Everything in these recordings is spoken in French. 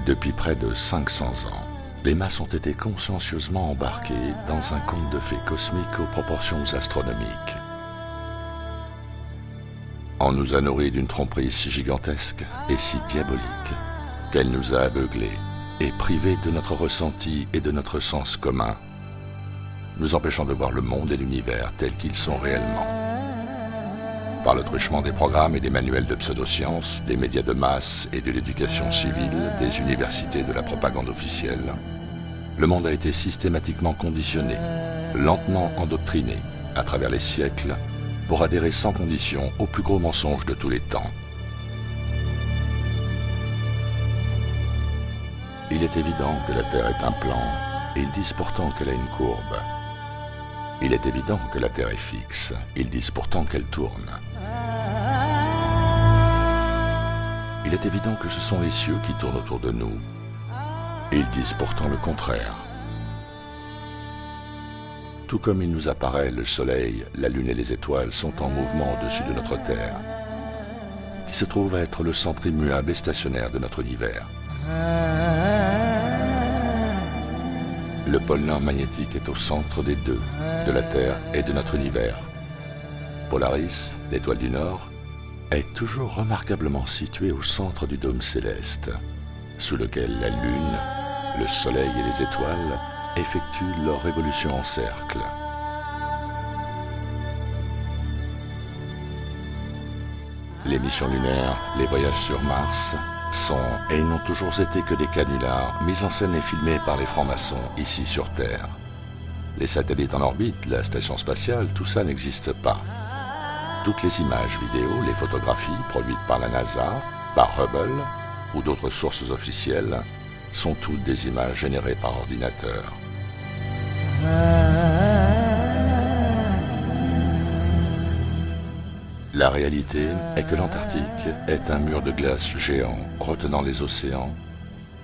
Depuis près de 500 ans, les masses ont été consciencieusement embarquées dans un conte de fées cosmiques aux proportions astronomiques. On nous a nourris d'une tromperie si gigantesque et si diabolique qu'elle nous a aveuglés et privés de notre ressenti et de notre sens commun, nous empêchant de voir le monde et l'univers tels qu'ils sont réellement. Par le truchement des programmes et des manuels de pseudosciences, des médias de masse et de l'éducation civile, des universités de la propagande officielle, le monde a été systématiquement conditionné, lentement endoctriné, à travers les siècles, pour adhérer sans condition au plus gros mensonge de tous les temps. Il est évident que la Terre est un plan, et ils disent pourtant qu'elle a une courbe. Il est évident que la Terre est fixe, ils disent pourtant qu'elle tourne. Il est évident que ce sont les cieux qui tournent autour de nous, et ils disent pourtant le contraire. Tout comme il nous apparaît, le Soleil, la Lune et les étoiles sont en mouvement au-dessus de notre Terre, qui se trouve être le centre immuable et stationnaire de notre univers. Le pôle nord magnétique est au centre des deux, de la Terre et de notre univers. Polaris, l'étoile du Nord, est toujours remarquablement située au centre du dôme céleste, sous lequel la Lune, le Soleil et les étoiles effectuent leur révolution en cercle. Les missions lunaires, les voyages sur Mars sont et n'ont toujours été que des canulars mis en scène et filmés par les francs-maçons ici sur Terre. Les satellites en orbite, la station spatiale, tout ça n'existe pas. Toutes les images vidéo, les photographies produites par la NASA, par Hubble ou d'autres sources officielles sont toutes des images générées par ordinateur. La réalité est que l'Antarctique est un mur de glace géant retenant les océans,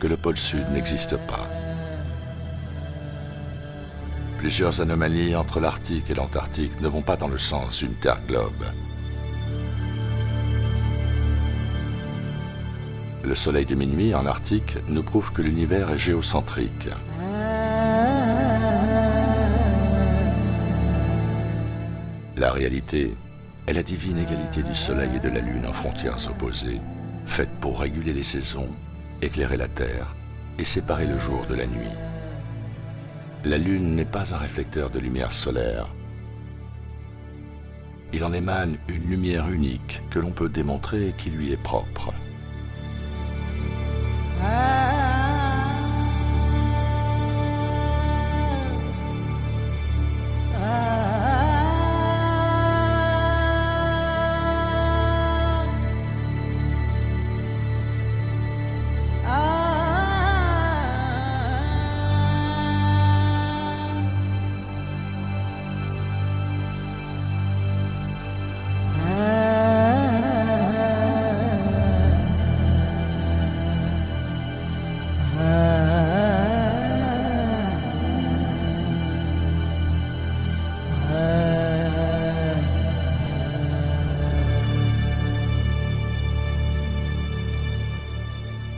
que le pôle Sud n'existe pas. Plusieurs anomalies entre l'Arctique et l'Antarctique ne vont pas dans le sens d'une Terre-globe. Le soleil de minuit en Arctique nous prouve que l'univers est géocentrique. La réalité est la divine égalité du soleil et de la lune en frontières opposées, faite pour réguler les saisons, éclairer la terre et séparer le jour de la nuit. La lune n'est pas un réflecteur de lumière solaire. Il en émane une lumière unique que l'on peut démontrer et qui lui est propre.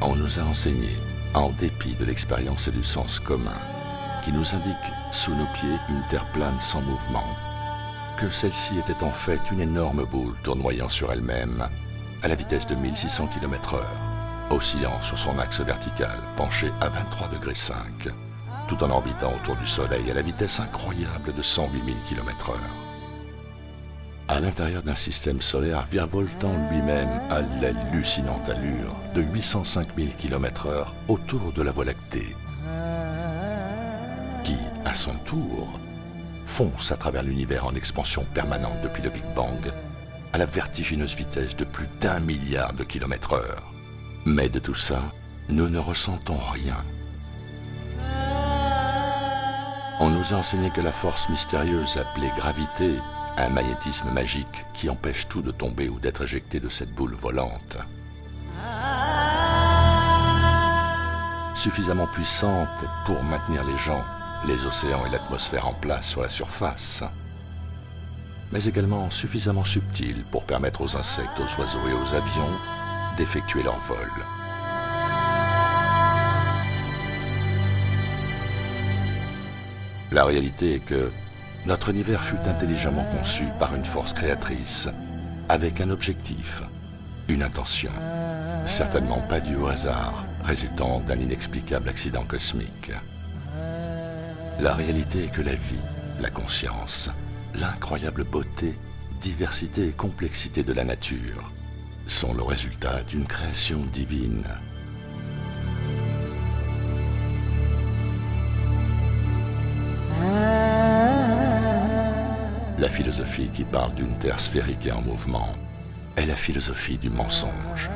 On nous a enseigné, en dépit de l'expérience et du sens commun, qui nous indique sous nos pieds une terre plane sans mouvement, que celle-ci était en fait une énorme boule tournoyant sur elle-même à la vitesse de 1600 km/h, oscillant sur son axe vertical, penché à 23,5 degrés, tout en orbitant autour du Soleil à la vitesse incroyable de 108 000 km/h. À l'intérieur d'un système solaire virevoltant lui-même à l'hallucinante allure de 805 000 km/h autour de la Voie lactée, qui, à son tour, fonce à travers l'univers en expansion permanente depuis le Big Bang, à la vertigineuse vitesse de plus d'1 milliard de km/h. Mais de tout ça, nous ne ressentons rien. On nous a enseigné que la force mystérieuse appelée gravité, un magnétisme magique qui empêche tout de tomber ou d'être éjecté de cette boule volante, suffisamment puissante pour maintenir les gens, les océans et l'atmosphère en place sur la surface, mais également suffisamment subtile pour permettre aux insectes, aux oiseaux et aux avions d'effectuer leur vol. La réalité est que notre univers fut intelligemment conçu par une force créatrice, avec un objectif, une intention, certainement pas due au hasard, résultant d'un inexplicable accident cosmique. La réalité est que la vie, la conscience, l'incroyable beauté, diversité et complexité de la nature sont le résultat d'une création divine. La philosophie qui parle d'une terre sphérique et en mouvement est la philosophie du mensonge.